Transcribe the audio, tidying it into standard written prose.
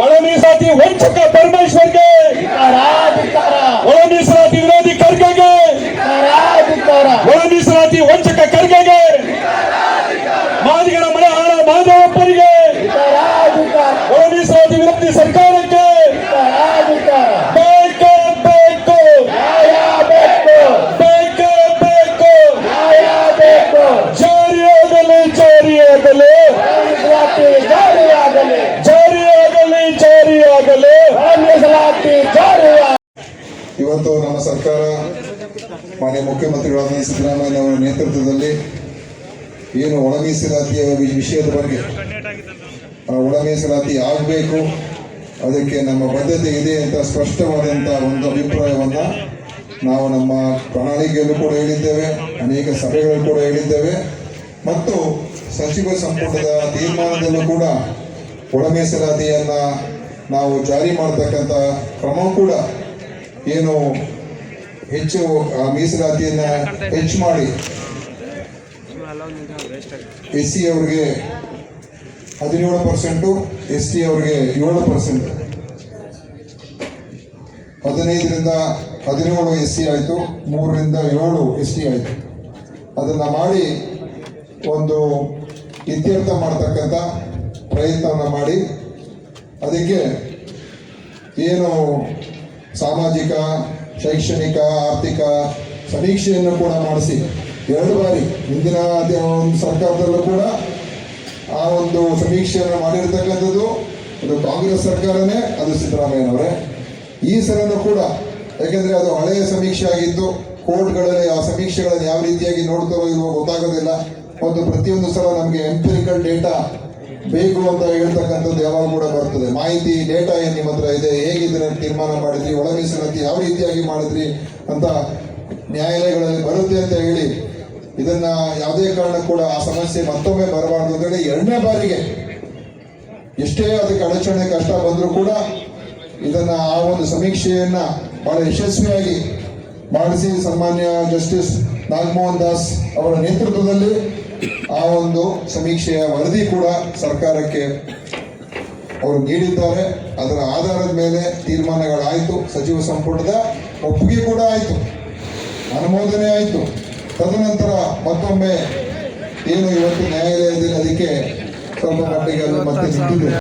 ಒಳ ಮೀಸಲಾತಿ ವಂಚಕ ಪರಮೇಶ್ವರ್ಗೆ, ಒಳ ಮೀಸಲಾತಿ ವಿರೋಧಿ ಖರ್ಗೆಗೆ, ಒಳ ಮೀಸಲಾತಿ ವಂಚಕ ಖರ್ಗೆಗೆ, ಮಾದಿಗರ ಮಲಹಾರ ಮಾಧವಪ್ಪರಿಗೆ, ಒಳ ಮೀಸಲಾತಿ ವಿರೋಧಿ ಸರ್ಕಾರಕ್ಕೆ ಬೇಕು ಬೇಕು ಬೇಕು ಬೇಕು ಜಾರಿಯಾಗಲಿ ಜಾರಿಯಾಗಲಿ ಜಾರಿಯಾಗಲಿ ಜಾರಿಯಾಗಲಿ ಇವತ್ತು ನಮ್ಮ ಸರ್ಕಾರ ಮಾನ್ಯ ಮುಖ್ಯಮಂತ್ರಿಗಳಾದ ಸಿದ್ದರಾಮಯ್ಯ ಅವರ ನೇತೃತ್ವದಲ್ಲಿ ಏನು ಒಳ ಮೀಸಲಾತಿಯ ವಿಷಯದ ಬಗ್ಗೆ ಒಳ ಮೀಸಲಾತಿ ಆಗಬೇಕು, ಅದಕ್ಕೆ ನಮ್ಮ ಬದ್ಧತೆ ಇದೆ ಅಂತ ಸ್ಪಷ್ಟವಾದಂಥ ಒಂದು ಅಭಿಪ್ರಾಯವನ್ನು ನಾವು ನಮ್ಮ ಪ್ರಣಾಳಿಕೆಯಲ್ಲೂ ಕೂಡ ಹೇಳಿದ್ದೇವೆ, ಅನೇಕ ಸಭೆಗಳು ಕೂಡ ಹೇಳಿದ್ದೇವೆ ಮತ್ತು ಸಚಿವ ಸಂಪುಟದ ತೀರ್ಮಾನದಲ್ಲೂ ಕೂಡ ಒಳ ಮೀಸಲಾತಿಯನ್ನು ನಾವು ಜಾರಿ ಮಾಡತಕ್ಕಂಥ ಕ್ರಮ ಕೂಡ ಏನು ಹೆಚ್ಚು ಮೀಸಲಾತಿಯನ್ನು ಹೆಚ್ಚು ಮಾಡಿ SC ಅವರಿಗೆ 17%, ST ಅವರಿಗೆ 7%, 15ರಿಂದ 17 SC ಆಯಿತು, 3ರಿಂದ 7 ST ಆಯಿತು. ಅದನ್ನು ಮಾಡಿ ಒಂದು ಇತ್ಯರ್ಥ ಮಾಡ್ತಕ್ಕಂಥ ಪ್ರಯತ್ನವನ್ನು ಮಾಡಿ ಅದಕ್ಕೆ ಏನು ಸಾಮಾಜಿಕ, ಶೈಕ್ಷಣಿಕ, ಆರ್ಥಿಕ ಸಮೀಕ್ಷೆಯನ್ನು ಕೂಡ ಮಾಡಿಸಿ 2 ಬಾರಿ ಹಿಂದಿನ ಒಂದು ಸರ್ಕಾರದಲ್ಲೂ ಕೂಡ ಆ ಒಂದು ಸಮೀಕ್ಷೆಯನ್ನು ಮಾಡಿರ್ತಕ್ಕಂಥದ್ದು ಅದು ಕಾಂಗ್ರೆಸ್ ಸರ್ಕಾರನೇ, ಅದು ಸಿದ್ದರಾಮಯ್ಯನವರೇ. ಈ ಸಲನೂ ಕೂಡ ಯಾಕೆಂದರೆ ಅದು ಹಳೆಯ ಸಮೀಕ್ಷೆ ಆಗಿತ್ತು, ಕೋರ್ಟ್ಗಳಲ್ಲಿ ಆ ಸಮೀಕ್ಷೆಗಳನ್ನು ಯಾವ ರೀತಿಯಾಗಿ ನೋಡ್ತಾರೋ ಇಲ್ವೋ ಗೊತ್ತಾಗೋದಿಲ್ಲ. ಒಂದು ಪ್ರತಿಯೊಂದು ಸಲ ನಮಗೆ ಎಂಪಿರಿಕಲ್ ಡೇಟಾ ಬೇಕು ಅಂತ ಹೇಳ್ತಕ್ಕಂಥದ್ದು ಯಾವಾಗ ಕೂಡ ಬರ್ತದೆ. ಮಾಹಿತಿ ಡೇಟಾ ಏನು ನಿಮ್ಮ ಹತ್ರ ಇದೆ, ಹೇಗೆ ಇದನ್ನು ತೀರ್ಮಾನ ಮಾಡಿದ್ರಿ, ಒಳ ಮೀಸಲಾತಿ ಯಾವ ರೀತಿಯಾಗಿ ಮಾಡಿದ್ರಿ ಅಂತ ನ್ಯಾಯಾಲಯಗಳಲ್ಲಿ ಬರುತ್ತೆ ಅಂತ ಹೇಳಿ ಇದನ್ನ ಯಾವುದೇ ಕಾರಣ ಕೂಡ ಆ ಸಮಸ್ಯೆ ಮತ್ತೊಮ್ಮೆ ಬರಬಾರ್ದು ಅಂತೇಳಿ 2ನೇ ಬಾರಿಗೆ ಎಷ್ಟೇ ಅದಕ್ಕೆ ಅಡಚಣೆ ಕಷ್ಟ ಬಂದರೂ ಕೂಡ ಇದನ್ನ ಆ ಒಂದು ಸಮೀಕ್ಷೆಯನ್ನ ಬಹಳ ಯಶಸ್ವಿಯಾಗಿ ಮಾಡಿಸಿ ಸನ್ಮಾನ್ಯ ಜಸ್ಟಿಸ್ ನಾಗಮೋಹನ್ ದಾಸ್ ಅವರ ನೇತೃತ್ವದಲ್ಲಿ ಆ ಒಂದು ಸಮೀಕ್ಷೆಯ ವರದಿ ಕೂಡ ಸರ್ಕಾರಕ್ಕೆ ಅವರು ನೀಡಿದ್ದಾರೆ. ಅದರ ಆಧಾರದ ಮೇಲೆ ತೀರ್ಮಾನಗಳಾಯಿತು, ಸಚಿವ ಸಂಪುಟದ ಒಪ್ಪಿಗೆ ಕೂಡ ಆಯಿತು, ಅನುಮೋದನೆ ಆಯಿತು. ತದನಂತರ ಮತ್ತೊಮ್ಮೆ ಏನು ಇವತ್ತು ನ್ಯಾಯಾಲಯದಲ್ಲಿ ಅದಕ್ಕೆ ಸ್ವಲ್ಪ ಮಟ್ಟಿಗೆ ಅದು ಮತ್ತೆ ನಿಂತಿದೆ.